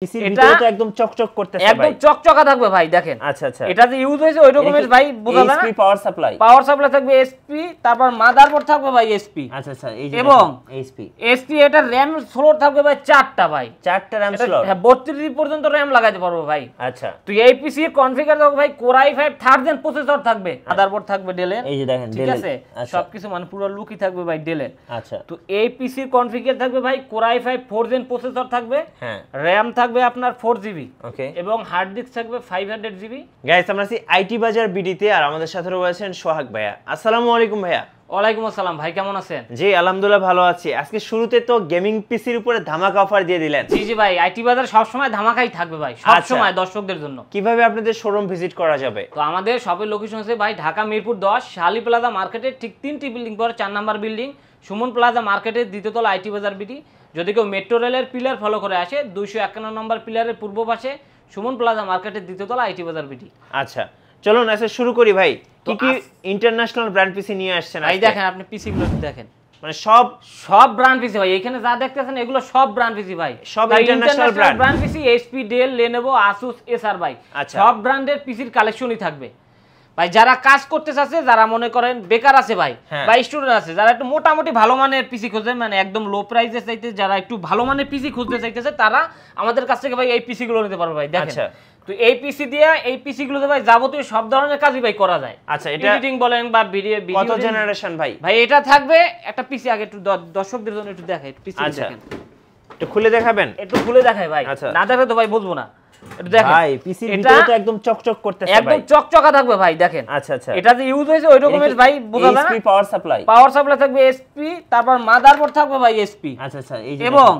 পিসির ভিতরে তো একদম চকচক করতেছে ভাই, একদম চকচকা থাকবে ভাই। দেখেন আচ্ছা আচ্ছা, এটা যে ইউজ হয়েছে ওই রকমের ভাই বোঝা যায় না। এসপি পাওয়ার সাপ্লাই থাকবে এসপি, তারপর মাদারবোর্ড থাকবে ভাই এসপি। আচ্ছা আচ্ছা, এই যে এবং এসপি এটা র‍্যাম স্লট থাকবে ভাই 4টা ভাই, 4টা র‍্যাম স্লট। হ্যাঁ 32 পর্যন্ত র‍্যাম লাগাতে পারবো ভাই। আচ্ছা, তো এই পিসি এর কনফিগার থাকবে ভাই core i5 3rd gen processor থাকবে, মাদারবোর্ড থাকবে ডেলের, এই যে দেখেন ঠিক আছে সবকিছু মানে পুরো লুকই থাকবে ভাই ডেলের। আচ্ছা, তো এই পিসি এর কনফিগার থাকবে ভাই core i5 4th gen processor থাকবে, হ্যাঁ র‍্যাম থাকবে আপনার 4GB, ওকে, এবং হার্ড ডিস্ক থাকবে 500GB। গাইস আমরা আছি আইটি বাজার বিডিতে, আর আমাদের সাথে রয়েছেন সোহাগ ভাইয়া। আসসালামু আলাইকুম ভাইয়া। ওয়ালাইকুম আসসালাম ভাই, কেমন আছেন? জি আলহামদুলিল্লাহ ভালো আছি। আজকে শুরুতে তো গেমিং পিসির উপরে ধামাকা অফার দিয়ে দিলেন। জি জি ভাই, আইটি বাজার সব সময় ধামাকাই থাকবে ভাই, সব সময় দর্শকদের জন্য। কিভাবে আপনাদের শোরুম ভিজিট করা যাবে? তো আমাদের শপের লোকেশন আছে ভাই ঢাকা মিরপুর 10 শালি প্লাজা মার্কেটের ঠিক 3টি বিল্ডিং পরে 4 নাম্বার বিল্ডিং, সুমন প্লাজা মার্কেটের দ্বিতীয় তলা আইটি বাজার বিডি। যদি কেউ মেট্রো রেলের পিলার ফলো করে আসে 251 নম্বর পিলারের পূর্ব পাশে সুমন প্লাজা মার্কেটের দ্বিতীয় তলা আইটি বাজার বিডি। আচ্ছা চলুন আচ্ছা শুরু করি ভাই। কি কি ইন্টারন্যাশনাল ব্র্যান্ড পিসি নিয়ে আসছেন? ভাই দেখেন আপনি পিসি গুলো দেখেন, মানে সব ব্র্যান্ড পিসি ভাই, এখানে যা দেখতেছেন এগুলো সব ব্র্যান্ড পিসি ভাই, সব international brand PC, HP, Dell, Lenovo, Asus, Acer ভাই, সব ব্র্যান্ডের পিসির কালেকশনই থাকবে ভাই। যারা কাজ করতে চাচ্ছে, যারা মনে করেন বেকার আছে ভাই বা স্টুডেন্ট আছে, যারা একটু মোটামুটি ভালো মানের পিসি খুঁজে, মানে একদম লো প্রাইসে চাইতে, যারা একটু ভালো মানের পিসি খুঁজতে চাইতেছে তারা আমাদের কাছ থেকে ভাই এই পিসি গুলো নিতে পারবে ভাই। দেখেন তো এই পিসি দিয়ে এই পিসি গুলোতে ভাই যাবতীয় সব ধরনের কাজই ভাই করা যায়। আচ্ছা, এটা এডিটিং বলেন বা ভিডিও কত জেনারেশন ভাই? ভাই এটা থাকবে একটা পিসি, আগে একটু দর্শকদের জন্য একটু দেখাই পিসি দেখেন, একটু খুলে দেখাবেন? একটু খুলে দেখাই ভাই, না দেখলে তো ভাই বুঝবো না। এটা দেখেন ভাই পিসির ভিতরে তো একদম চকচক করতেছে ভাই, একদম চকচকা থাকবে ভাই। দেখেন আচ্ছা আচ্ছা, এটা যে ইউজ হয়েছে ওই রকমের ভাই বোঝা যায় না। এসপি পাওয়ার সাপ্লাই থাকবে এসপি, তারপর মাদারবোর্ড থাকবে ভাই এসপি। আচ্ছা আচ্ছা, এই যে এবং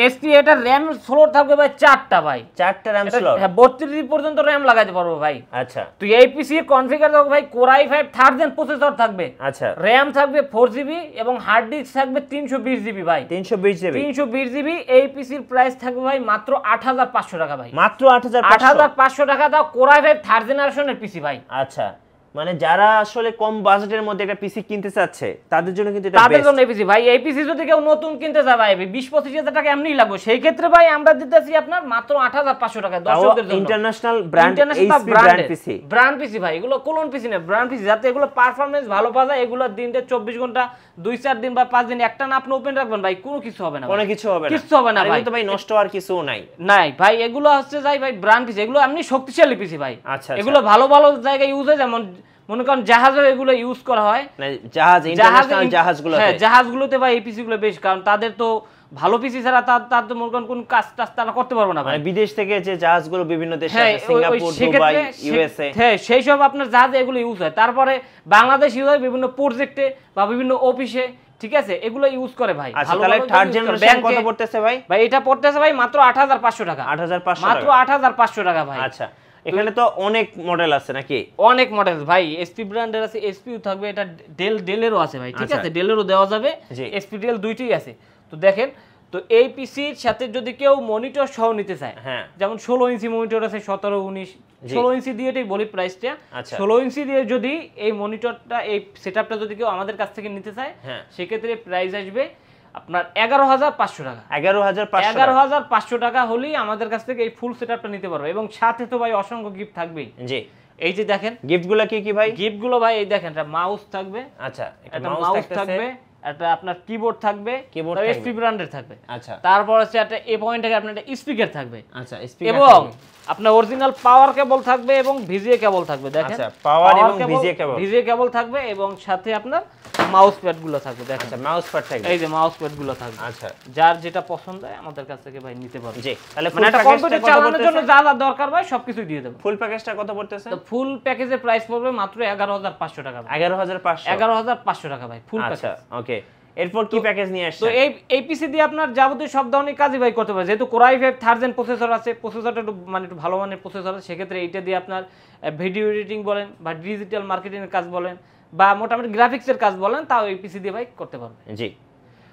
এসপি এটা র‍্যাম স্লট থাকবে ভাই 4টা ভাই, 4টা র‍্যাম স্লট, হ্যাঁ 32 পর্যন্ত র‍্যাম লাগাতে পারবো ভাই। আচ্ছা, তো এই পিসি এর কনফিগার থাকবে ভাই core i5 3rd gen processor থাকবে, আচ্ছা র‍্যাম থাকবে 4GB এবং হার্ড ডিস্ক থাকবে 320GB ভাই, 320GB। এই পিসির প্রাইস থাকবে ভাই মাত্র 8500 টাকা ভাই, মাত্র 8500 টাকা দাও। কোর i5 3rd জেনারেশনের পিসি ভাই। আচ্ছা, মানে যারা আসলে কম বাজেটের মধ্যে একটা পিসি কিনতে চাচ্ছে তাদের জন্য কিন্তু এটা বেস্ট। তাদের জন্য এই পিসি ভাই, এই পিসি যদি কেউ নতুন কিনতে চায় ভাই 20-25 টাকা এমনিই লাগবে, সেই ক্ষেত্রে ভাই আমরা দিতেছি আপনার মাত্র 8500 টাকা দর্শকদের জন্য। ইন্টারন্যাশনাল ব্র্যান্ড এইচপি ব্র্যান্ড পিসি, ব্র্যান্ড পিসি ভাই, এগুলো কোলন পিসি না, ব্র্যান্ড পিসি, যাতে এগুলো পারফরম্যান্স ভালো পাওয়া যায়। এগুলো দিনতে 24 ঘন্টা 2-4 দিন বা 5 দিন একটা না আপনি ওপেন রাখবেন ভাই, কোনো কিছু হবে না, কোনো কিছু হবে না, কিছু হবে না ভাই। এগুলো তো ভাই নষ্ট আর কিছু নাই ভাই। এগুলো হচ্ছে যাই ভাই ব্র্যান্ড পিসি, এগুলো এমনি শক্তিশালী পিসি ভাই। আচ্ছা, এগুলো ভালো ভালো জায়গায় ইউজ হয়, যেমন মনে করেন জাহাজে এগুলো ইউজ করা হয়, ইন্টারন্যাশনাল জাহাজগুলোতে, হ্যাঁ জাহাজগুলোতে ভাই এই পিসি গুলো বেশ, কারণ তাদের তো ভালো পিসি ছাড়া তার তো মনে করেন কোন কাজ তারা করতে পারবে না ভাই। বিদেশ থেকে যে জাহাজগুলো বিভিন্ন দেশে আছে, সিঙ্গাপুর, দুবাই, ইউএসএ, হ্যাঁ সেই সব আপনার জাহাজে এগুলো ইউজ হয়। তারপরে বাংলাদেশ ইউজ হয় বিভিন্ন প্রজেক্টে বা বিভিন্ন অফিসে, ঠিক আছে, এগুলো ইউজ করে ভাই। আচ্ছা তাহলে থার্ড জেনারেশন কত পড়তেছে ভাই? ভাই এটা পড়তেছে ভাই মাত্র 8500 টাকা, 8500 মাত্র 8500 টাকা ভাই। আচ্ছা, এখানে তো অনেক মডেল আছে নাকি? অনেক মডেল ভাই, এসপি ব্র্যান্ডের আছে, এসপিও থাকবে, এটা ডেলেরও আছে ভাই, ঠিক আছে, ডেলেরও দেওয়া যাবে, এসপি ডেল দুইটাই আছে। তো দেখেন তো এই পিসির সাথে যদি কেউ মনিটর সহ নিতে চায়, যেমন 16 ইঞ্চি মনিটর আছে, 17, 19, 16 ইঞ্চি দিয়ে এটাই বলি প্রাইসটা। 16 ইঞ্চি দিয়ে যদি এই মনিটরটা, এই সেটআপটা যদি কেউ আমাদের কাছ থেকে নিতে চায়, সেক্ষেত্রে প্রাইস আসবে আপনার 11500 টাকা। 11500 টাকা হলেই আমাদের কাছ থেকে এই ফুল সেটআপটা নিতে পারবে, এবং সাথে তো ভাই অসংখ্য গিফট থাকবেই। জি, এই যে দেখেন গিফটগুলো কি কি ভাই? গিফটগুলো ভাই এই দেখেন, একটা মাউস থাকবে, আচ্ছা একটা মাউস থাকবে, একটা আপনার কিবোর্ড থাকবে, এসপি ব্র্যান্ডের থাকবে, আচ্ছা, তারপর হচ্ছে একটা এ পয়েন্ট থেকে আপনার একটা স্পিকার থাকবে, আচ্ছা স্পিকার, এবং আপনার অরিজিনাল পাওয়ার কেবল থাকবে এবং ভিজিএ কেবল থাকবে। দেখেন আচ্ছা, পাওয়ার এবং ভিজিএ কেবল থাকবে, এবং সাথে আপনার মাউস প্যাড গুলো থাকবে। দেখেন আচ্ছা, মাউস প্যাড থাকবে, এই যে মাউস প্যাড গুলো থাকবে। আচ্ছা, যার যেটা পছন্দ হয় আমাদের কাছ থেকে ভাই নিতে পারবে। জি, তাহলে মানে একটা কম্পিউটার চালানোর জন্য যা যা দরকার ভাই সবকিছু দিয়ে দেব। ফুল প্যাকেজটা কত পড়তেছে? তো ফুল প্যাকেজের প্রাইস পড়বে মাত্র 11500 টাকা। 11500 টাকা ভাই ফুল প্যাকেজ। আচ্ছা ওকে, এরপর কি প্যাকেজ নিয়ে আসছে? তো এই পিসি দিয়ে আপনার যাবতীয় সব ধরনের কাজই ভাই করতে পারে, যেহেতু core i5 3rd gen processor আছে, প্রসেসরটা একটু ভালো মানের প্রসেসর আছে, সেক্ষেত্রে এইটা দিয়ে আপনার ভিডিও এডিটিং বলেন বা ডিজিটাল মার্কেটিং এর কাজ বলেন বা মোটামুটি গ্রাফিক্সের কাজ বলেন, তাও এই পিসি দিয়ে ভাই করতে পারবে। জি,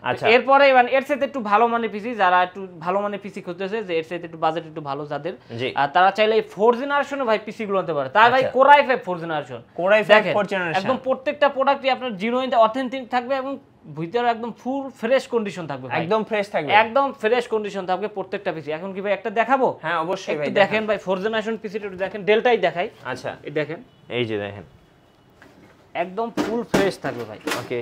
আচ্ছা এরপরে এর সাথে একটু ভালো মানের পিসি, যারা একটু ভালো মানের পিসি খুঁজতেছে, যে এর সাথে একটু বাজেট একটু ভালো যাদের, আর তারা চাইলে এই 4th জেনারেশনে ভাই পিসি গুলো নিতে পারে। তাই ভাই core i5 4th generation, core i5 4th generation, একদম প্রত্যেকটা প্রোডাক্টই আপনার জিনুইন অথেন্টিক থাকবে এবং ভিতরে একদম ফুল ফ্রেশ কন্ডিশন থাকবে ভাই, একদম ফ্রেশ থাকবে, একদম ফ্রেশ কন্ডিশন থাকবে প্রত্যেকটা পিসি। এখন কি ভাই একটা দেখাবো? হ্যাঁ অবশ্যই ভাই দেখেন ভাই 4th জেনারেশন পিসিটা দেখেন, ডেলটাই দেখাই। আচ্ছা এই দেখেন, এই যে দেখেন একদম ফুল ফ্রেশ থাকবে ভাই। ওকে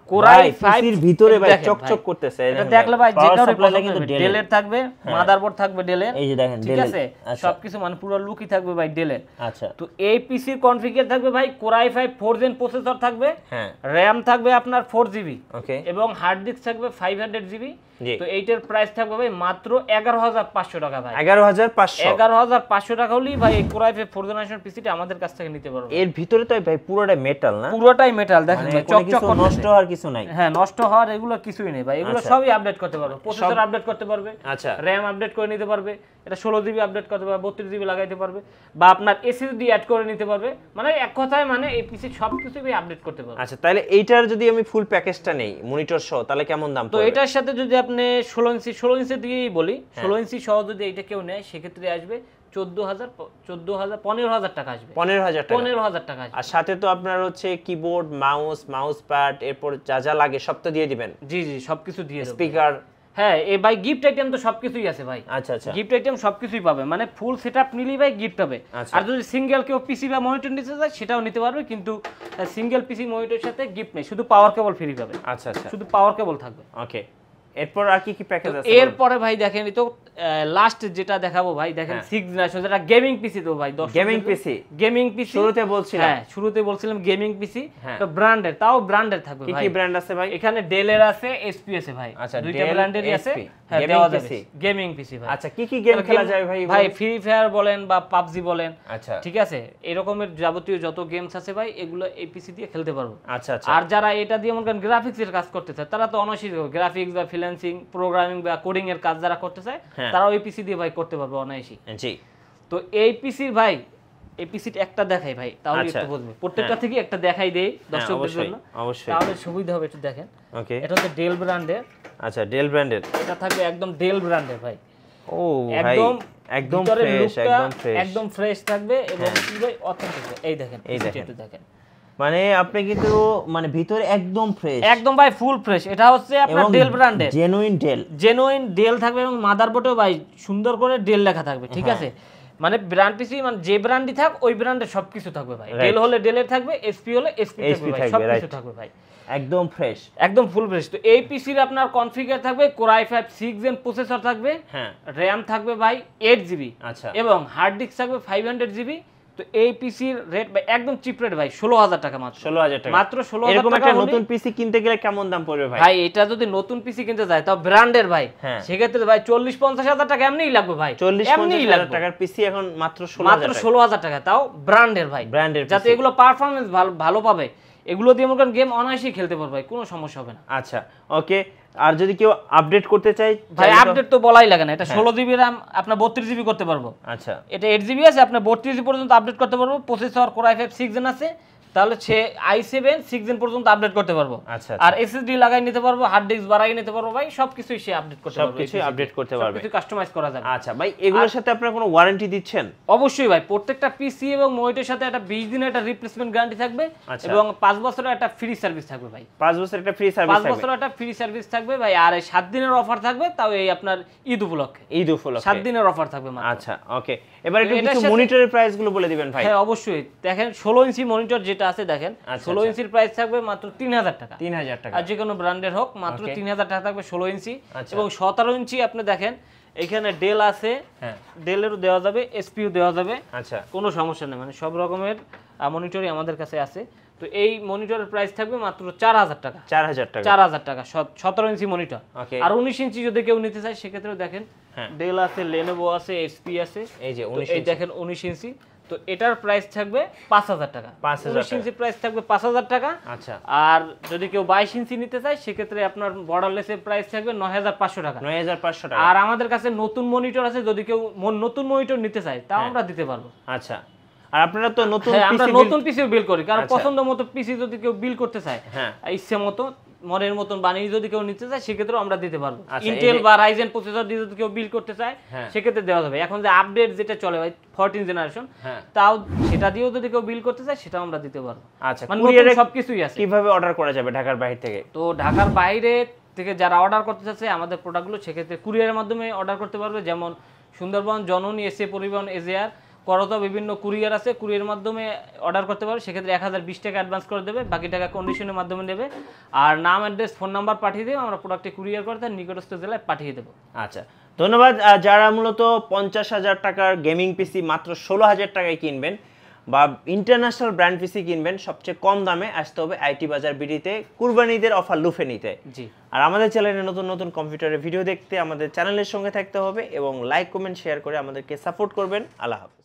কোরাই 5 এর ভিতরে ভাই চকচক করতেছে, এটা দেখলে ভাই যে কারো পছন্দ হবে। ডেলের থাকবে, মাদারবোর্ড থাকবে ডেলের, এই যে দেখেন ঠিক আছে, সবকিছু মানে পুরো লুকই থাকবে ভাই ডেলের। আচ্ছা তো এই পিসির কনফিগার থাকবে ভাই কোরাই 5 4th জেন প্রসেসর থাকবে, হ্যাঁ র‍্যাম থাকবে আপনার 4GB, ওকে, এবং হার্ড ডিস্ক থাকবে 500GB। জি তো এইটার প্রাইস থাকবে ভাই মাত্র 11500 টাকা ভাই। 11500 টাকা হলেই ভাই এই কোরাই 5 4th জেনারেশন পিসিটা আমাদের কাছ থেকে নিতে পারবে। এর ভিতরে তো ভাই পুরোটা মেটাল না? পুরোটাই মেটাল, দেখেন ভাই চকচক করতেছে, নষ্ট হওয়ার কিছু নাই। হ্যাঁ নষ্ট হওয়ার এগুলো কিছুই নেই ভাই, এগুলো সবই আপডেট করতে পারবে, প্রসেসর আপডেট করতে পারবে, আচ্ছা র‍্যাম আপডেট করে নিতে পারবে, এটা 16GB আপডেট করতে পারবে, 32GB লাগাইতে পারবে, বা আপনার এসএসডি অ্যাড করে নিতে পারবে, মানে এক কথায় মানে এই পিসি সবকিছুই আপডেট করতে পারবে। আচ্ছা তাহলে এইটার যদি আমি ফুল প্যাকেজটা নেই মনিটর সহ তাহলে কেমন দাম পড়বে? তো এটার সাথে যদি আপনি 16 ইঞ্চি দিয়েই বলি, 16 ইঞ্চি সহ যদি এইটা কেউ নেয় সেক্ষেত্রে আসবে 15,000 টাকা আসবে, 15,000 টাকা আসবে। আর সাথে তো আপনার হচ্ছে কিবোর্ড, মাউস প্যাড, এরপর যা যা লাগে সব তো দিয়ে দিবেন? জি জি সবকিছু দিয়ে দেব। স্পিকার, হ্যাঁ এই ভাই গিফট আইটেম তো সবকিছুই আছে ভাই। আচ্ছা আচ্ছা গিফট আইটেম সবকিছুই পাবে, মানে ফুল সেটআপ নিলেই ভাই গিফট পাবে। আর যদি সিঙ্গেল কেউ পিসি বা মনিটর নিতে চায় সেটাও নিতে পারবে, কিন্তু সিঙ্গেল পিসি মনিটরের সাথে গিফট নেই, শুধু পাওয়ার কেবল ফ্রি পাবে। আচ্ছা আচ্ছা শুধু পাওয়ার কেবল থাকবে। ওকে, এরপর আর কি কি প্যাকেজ আছে? এরপরে ভাই দেখেন তো লাস্ট যেটা দেখাবো ভাই, দেখেন 6th জেনারেশন যেটা গেমিং পিসি। তো ভাই গেমিং পিসি শুরুতে বলছিলাম, হ্যাঁ শুরুতে বলছিলাম গেমিং পিসি, তো ব্র্যান্ডের, তাও ব্র্যান্ডের থাকবে ভাই। কি কি ব্র্যান্ড আছে ভাই? এখানে ডেলের আছে, এসপি আছে ভাই, আচ্ছা দুইটা ব্র্যান্ডেরই আছে। হ্যাঁ দেওয়া যাবে গেমিং পিসি ভাই। আচ্ছা কি কি গেম খেলা যায় ভাই? ভাই ফ্রি ফায়ার বলেন বা পাবজি বলেন, আচ্ছা ঠিক আছে, এরকমের যাবতীয় যত গেমস আছে ভাই এগুলো এই পিসি দিয়ে খেলতে পারবো। আচ্ছা আচ্ছা আর যারা এটা দিয়ে মনে করেন গ্রাফিক্সের কাজ করতে চায় তারা তো অনায়াসই গ্রাফিক্স বা ফ্রিল্যান্সিং, প্রোগ্রামিং বা কোডিং এর কাজ যারা করতে চায় তারা ওই পিসি দিয়ে ভাই করতে পারবে অনায়াসই। জি তো এই পিসির ভাই, এই পিসিটা একটা দেখাই ভাই তাহলে একটু বুঝবে, প্রত্যেকটা থেকে একটা দেখাই দেই দর্শকদের জন্য, অবশ্যই তাহলে সুবিধা হবে, একটু দেখেন। ওকে, এটা হচ্ছে ডেল ব্র্যান্ডের। আচ্ছা ডেল ব্র্যান্ডের, এটা থাকবে একদম ডেল ব্র্যান্ডের ভাই। ও ভাই একদম ফ্রেশ, একদম ফ্রেশ থাকবে, এবং কি ভাই অথেন্টিক। এই দেখেন, এই দেখেন, মানে আপনি কিন্তু মানে ভিতরে একদম ফ্রেশ, একদম ভাই ফুল ফ্রেশ। এটা হচ্ছে আপনার ডেল ব্র্যান্ডের, জেনুইন ডেল থাকবে, এবং মাদারবোর্ডেও ভাই সুন্দর করে ডেল লেখা থাকবে, ঠিক আছে। মানে ব্র্যান্ড পিসি মানে যে ব্র্যান্ডই থাক ওই ব্র্যান্ডের সবকিছু থাকবে ভাই। ডেল হলে ডেলের থাকবে, এসপি হলে এসপি থাকবে ভাই, সবকিছু থাকবে ভাই, একদম ফ্রেশ, একদম ফুল ফ্রেশ। তো এই পিসির আপনার কনফিগার থাকবে কোরাই 5 6 জেন প্রসেসর থাকবে, হ্যাঁ র‍্যাম থাকবে ভাই 8GB, আচ্ছা, এবং হার্ড ডিস্ক থাকবে 500GB। তো এই পিসির রেট ভাই একদম চিপ রেট ভাই, 16,000 টাকা মাত্র, 16,000 টাকা মাত্র 16,000 এরকম টাকা। একটা নতুন পিসি কিনতে গেলে কেমন দাম পড়বে ভাই? ভাই এটা যদি নতুন পিসি কিনতে যায় তাও ব্র্যান্ডের ভাই, সেক্ষেত্রে ভাই 40-50,000 টাকা এমনিই লাগবে ভাই, 40-50,000 টাকার পিসি এখন মাত্র 16,000 টাকা, তাও ব্র্যান্ডের ভাই, ব্র্যান্ডের, যাতে এগুলো পারফরম্যান্স ভালো পাবে, এগুলো দিয়ে মনে করেন গেম অনায়াসই খেলতে পারবে ভাই, কোনো সমস্যা হবে না। আচ্ছা ওকে, আর যদি কেউ আপডেট করতে চায় ভাই আপডেট তো বলাই লাগে না, এটা 16GB RAM আপনার 32GB করতে পারবো। আচ্ছা এটা 8GB আছে, আপনার 32GB পর্যন্ত আপডেট করতে পারবো। প্রসেসর কোরাই 5 6 জেন আছে, তাহলে সে i7 6 জেন পর্যন্ত আপডেট করতে পারবো। আচ্ছা, আর এসএসডি লাগাই নিতে পারবো, হার্ড ডিস্ক বাড়াই নিতে পারবো ভাই, সবকিছুই সে আপডেট করতে পারবে, সবকিছুই আপডেট করতে পারবে, সবকিছু কাস্টমাইজ করা যাবে। আচ্ছা ভাই এগুলোর সাথে আপনারা কোনো ওয়ারেন্টি দিচ্ছেন? অবশ্যই ভাই, প্রত্যেকটা পিসি এবং মনিটরের সাথে একটা 20 দিনের একটা রিপ্লেসমেন্ট গ্যারান্টি থাকবে, এবং 5 বছরের একটা ফ্রি সার্ভিস থাকবে ভাই। 5 বছরের একটা ফ্রি সার্ভিস থাকবে, 5 বছরের একটা ফ্রি সার্ভিস থাকবে ভাই। আর এই 7 দিনের অফার থাকবে, তাও এই আপনার ঈদ উপলক্ষে, 7 দিনের অফার থাকবে মাত্র। আচ্ছা ওকে, এবার একটু কিছু মনিটরের প্রাইস গুলো বলে দিবেন ভাই। হ্যাঁ অবশ্যই, দেখেন 16 ইঞ্চি মনিটর যেটা আছে, দেখেন 16 ইঞ্চির প্রাইস থাকবে মাত্র 3,000 টাকা, 3,000 টাকা, আর যে কোনো ব্র্যান্ডের হোক মাত্র 3,000 টাকা থাকবে 16 ইঞ্চি। এবং 17 ইঞ্চি আপনি দেখেন এখানে ডেল আছে, হ্যাঁ ডেলেরও দেওয়া যাবে, এসপিও দেওয়া যাবে, আচ্ছা কোনো সমস্যা নেই, মানে সব রকমের মনিটরই আমাদের কাছে আছে। তো এই মনিটরের প্রাইস থাকবে মাত্র 4,000 টাকা, 4,000 টাকা 17 ইঞ্চি মনিটর। আর 19 ইঞ্চি যদি কেউ নিতে চায় সেক্ষেত্রেও দেখেন ডেল আছে, লেনোভো আছে, এসপি আছে, এই যে 19 এই দেখেন 19 ইঞ্চি। তো এটার প্রাইস থাকবে 5,000 টাকা, 19 ইঞ্চি প্রাইস থাকবে 5,000 টাকা। আচ্ছা, আর যদি কেউ 22 ইঞ্চি নিতে চায় সেক্ষেত্রে আপনার বর্ডারলেসের প্রাইস থাকবে 9,500 টাকা, 9,500 টাকা। আর আমাদের কাছে নতুন মনিটর আছে, যদি কেউ নতুন মনিটর নিতে চায় তাও আমরা দিতে পারবো। আচ্ছা, আর আপনারা তো নতুন পিসি, আমরা নতুন পিসিও বিল করি, কারণ পছন্দ মতো পিসি যদি কেউ বিল করতে চায় ইচ্ছে মতো মনের মতন বানিয়ে যদি কেউ নিতে চায় সেক্ষেত্রে আমরা দিতে পারবো। ইন্টেল বা রাইজেন প্রসেসর দিয়ে যদি কেউ বিল করতে চায় সেক্ষেত্রে দেওয়া যাবে। এখন যে আপডেট যেটা চলে ভাই 14 জেনারেশন, তাও সেটা দিয়েও যদি কেউ বিল করতে চায় সেটাও আমরা দিতে পারবো। আচ্ছা, মানে কুরিয়ারে সবকিছুই আছে। কিভাবে অর্ডার করা যাবে ঢাকার বাইরে থেকে? তো ঢাকার বাইরে থেকে যারা অর্ডার করতে চাচ্ছে আমাদের প্রোডাক্টগুলো, সেক্ষেত্রে কুরিয়ারের মাধ্যমে অর্ডার করতে পারবে। যেমন সুন্দরবন, জননী, এসএ পরিবহন, এজেআর, করতো বিভিন্ন কুরিয়ার আছে, কুরিয়ারের মাধ্যমে অর্ডার করতে পারবে। সেক্ষেত্রে 1020 টাকা অ্যাডভান্স করে দেবে, বাকি টাকা কন্ডিশনের মাধ্যমে নেবে। আর নাম, অ্যাড্রেস, ফোন নাম্বার পাঠিয়ে দেবে, আমরা প্রোডাক্টটি কুরিয়ার করে তার নিকটস্থ জেলায় পাঠিয়ে দেবো। আচ্ছা, ধন্যবাদ। যারা মূলত 50,000 টাকার গেমিং পিসি মাত্র 16,000 টাকায় কিনবেন বা ইন্টারন্যাশনাল ব্র্যান্ড পিসি কিনবেন, সবচেয়ে কম দামে আসতে হবে আইটি বাজার বিডিতে কুরবানিদের অফার লুফে নিতে। জি। আর আমাদের চ্যানেলে নতুন নতুন কম্পিউটারের ভিডিও দেখতে আমাদের চ্যানেলের সঙ্গে থাকতে হবে এবং লাইক, কমেন্ট, শেয়ার করে আমাদেরকে সাপোর্ট করবেন। আল্লাহ হাফেজ।